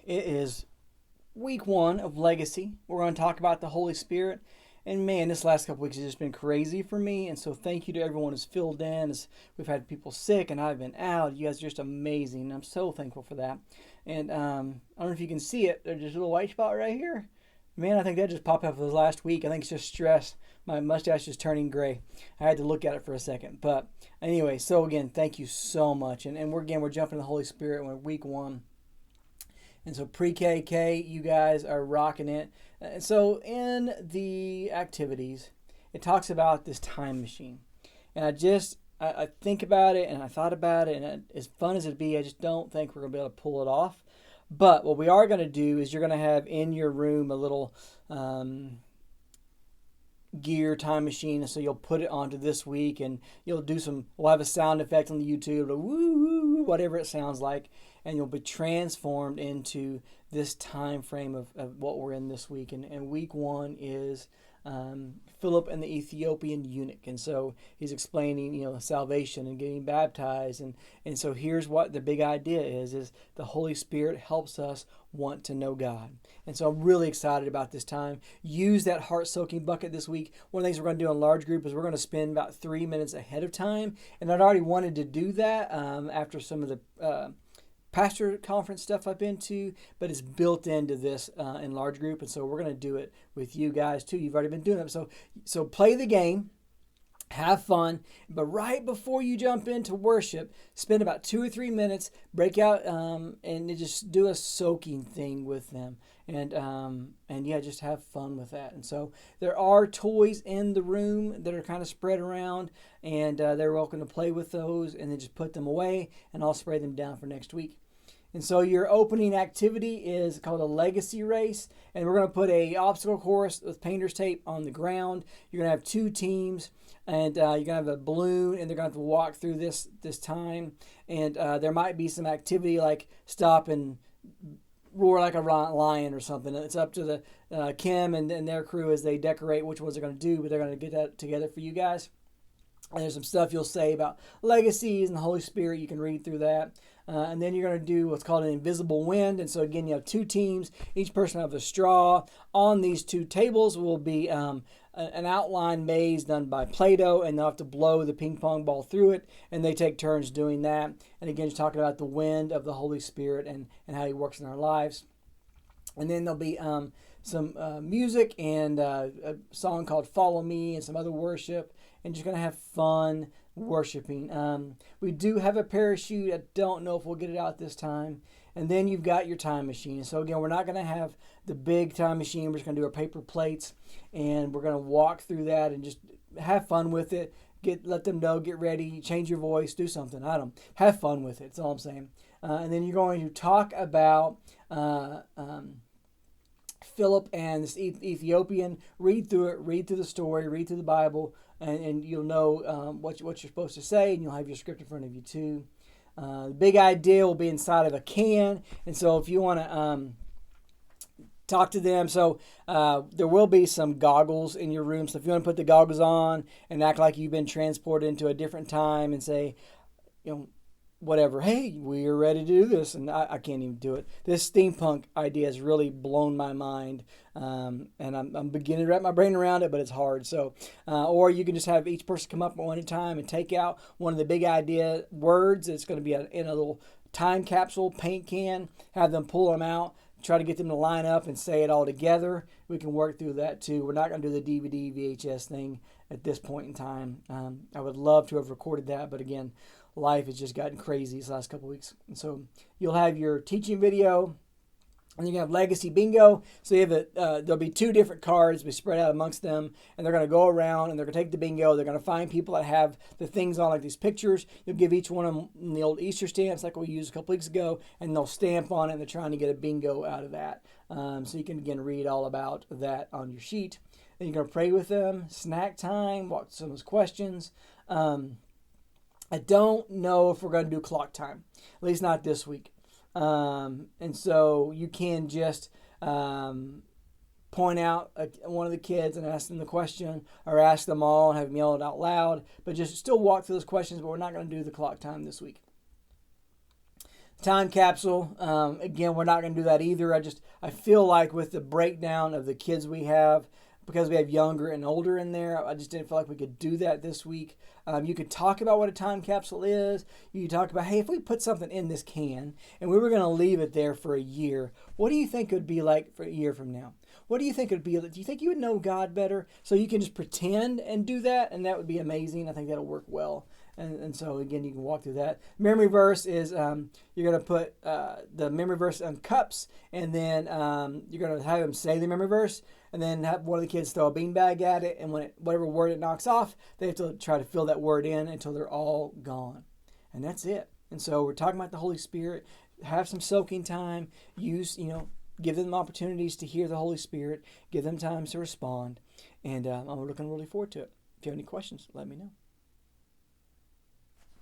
It is week one of Legacy. We're going to talk about the Holy Spirit. And man, this last couple weeks has just been crazy for me. And so thank you to everyone who's filled in. As we've had people sick and I've been out. You guys are just amazing. I'm so thankful for that. And I don't know if you can see it. There's just a little white spot right here. Man, I think that just popped up for the last week. I think it's just stress. My mustache is turning gray. I had to look at it for a second. But anyway, so again, thank you so much. And we're jumping to the Holy Spirit. We're week one. And so pre-KK, you guys are rocking it. And so in the activities, it talks about this time machine. And I think about it and I thought about it, and as fun as it'd be, I just don't think we're going to be able to pull it off. But what we are going to do is you're going to have in your room a little gear time machine. So you'll put it onto this week, and we'll have a sound effect on the YouTube, woo, whatever it sounds like, and you'll be transformed into this time frame of what we're in this week. And week one is Philip and the Ethiopian eunuch. And so he's explaining, salvation and getting baptized. And so here's what the big idea is the Holy Spirit helps us want to know God. And so I'm really excited about this time. Use that heart-soaking bucket this week. One of the things we're going to do in large group is we're going to spend about 3 minutes ahead of time. And I'd already wanted to do that after some of the pastor conference stuff I've been to, but it's built into this in large group. And so we're going to do it with you guys too. You've already been doing it. So play the game. Have fun, but right before you jump into worship, spend about 2 or 3 minutes, break out, and just do a soaking thing with them, and yeah, just have fun with that. And so there are toys in the room that are kind of spread around, and they're welcome to play with those, and then just put them away, and I'll spray them down for next week. And so your opening activity is called a legacy race, and we're going to put a obstacle course with painter's tape on the ground. You're going to have 2 teams, and you're going to have a balloon, and they're going to have to walk through this time. And there might be some activity like stop and roar like a lion or something. It's up to the Kim and their crew as they decorate which ones they're going to do, but they're going to get that together for you guys. And there's some stuff you'll say about legacies and the Holy Spirit. You can read through that. And then you're going to do what's called an invisible wind. And so, again, you have 2 teams. Each person will have a straw. On these 2 tables will be an outline maze done by Play-Doh, and they'll have to blow the ping pong ball through it. And they take turns doing that. And, again, just talking about the wind of the Holy Spirit and how he works in our lives. And then there'll be some music and a song called Follow Me and some other worship. And just going to have fun worshiping. We do have a parachute. I don't know if we'll get it out this time. And then you've got your time machine. So again, we're not going to have the big time machine. We're just going to do our paper plates, and we're going to walk through that and just have fun with it. Let them know, get ready, change your voice, do something. I don't have fun with it. That's all I'm saying. And then you're going to talk about Philip and this Ethiopian. Read through it, read through the story, read through the Bible, and you'll know what you're supposed to say, and you'll have your script in front of you too. The big idea will be inside of a can, and so if you want to talk to them, so there will be some goggles in your room. So if you want to put the goggles on and act like you've been transported into a different time and say, whatever, hey, we're ready to do this, and I can't even do it. This steampunk idea has really blown my mind, and I'm beginning to wrap my brain around it, but it's hard. So, or you can just have each person come up one at a time and take out one of the big idea words. It's going to be in a little time capsule paint can. Have them pull them out, try to get them to line up and say it all together. We can work through that too. We're not going to do the DVD VHS thing at this point in time. I would love to have recorded that, but again, life has just gotten crazy these last couple weeks. And so you'll have your teaching video, and you can have legacy bingo. So you have there'll be 2 different cards be spread out amongst them, and they're going to go around and they're going to take the bingo. They're going to find people that have the things on, like these pictures. You'll give each one of them the old Easter stamps like we used a couple weeks ago, and they'll stamp on it, and they're trying to get a bingo out of that. So you can again read all about that on your sheet. Then you're going to pray with them, snack time, walk through some of those questions. I don't know if we're going to do clock time, at least not this week. And so you can just point out one of the kids and ask them the question, or ask them all and have them yell it out loud, but just still walk through those questions, but we're not going to do the clock time this week. Time capsule. Again, we're not going to do that either. I feel like with the breakdown of the kids we have, because we have younger and older in there, I just didn't feel like we could do that this week. You could talk about what a time capsule is. You could talk about, hey, if we put something in this can and we were going to leave it there for a year, what do you think it would be like for a year from now? What do you think it would be? Do you think you would know God better? So you can just pretend and do that, and that would be amazing. I think that'll work well. And so, again, you can walk through that. Memory verse is you're going to put the memory verse on cups, and then you're going to have them say the memory verse, and then have one of the kids throw a beanbag at it, and whatever word it knocks off, they have to try to fill that word in until they're all gone. And that's it. And so we're talking about the Holy Spirit. Have some soaking time. Give them opportunities to hear the Holy Spirit. Give them time to respond. And I'm looking really forward to it. If you have any questions, let me know.